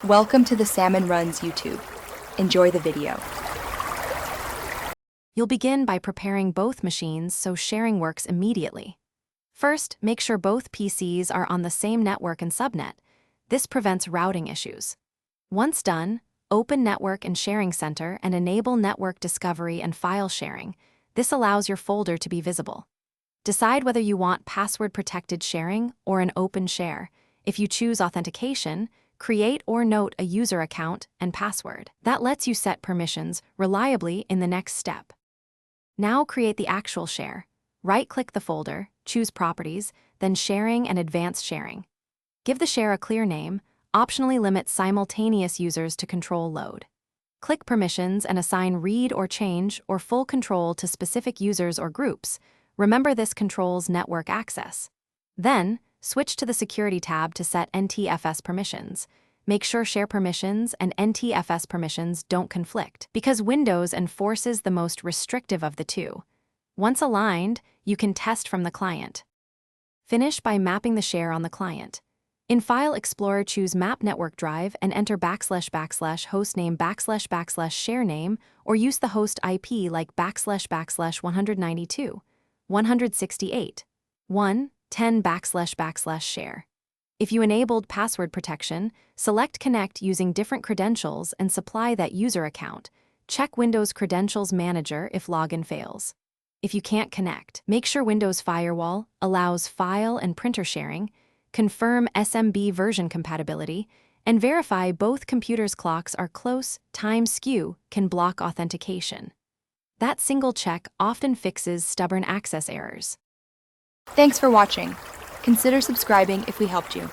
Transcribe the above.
Welcome to the Salmon Runs YouTube. Enjoy the video. You'll begin by preparing both machines so sharing works immediately. First, make sure both PCs are on the same network and subnet. This prevents routing issues. Once done, open Network and Sharing Center and enable network discovery and file sharing. This allows your folder to be visible. Decide whether you want password-protected sharing or an open share. If you choose authentication, create or note a user account and password. That lets you set permissions reliably in the next step. Now create the actual share. Right-click the folder, choose Properties, then Sharing and Advanced Sharing. Give the share a clear name, optionally limit simultaneous users to control load. Click Permissions and assign read or change or full control to specific users or groups. Remember, this controls network access. Then, switch to the Security tab to set NTFS permissions. Make sure share permissions and NTFS permissions don't conflict, because Windows enforces the most restrictive of the two. Once aligned, you can test from the client. Finish by mapping the share on the client. In File Explorer, choose Map Network Drive and enter // hostname / share name, or use the host IP like / 192, 168, 110 / share. If you enabled password protection, select Connect using different credentials and supply that user account. Check Windows Credentials Manager if login fails. If you can't connect, make sure Windows Firewall allows file and printer sharing, confirm SMB version compatibility, and verify both computers' clocks are close. Time skew can block authentication. That single check often fixes stubborn access errors. Thanks for watching. Consider subscribing if we helped you.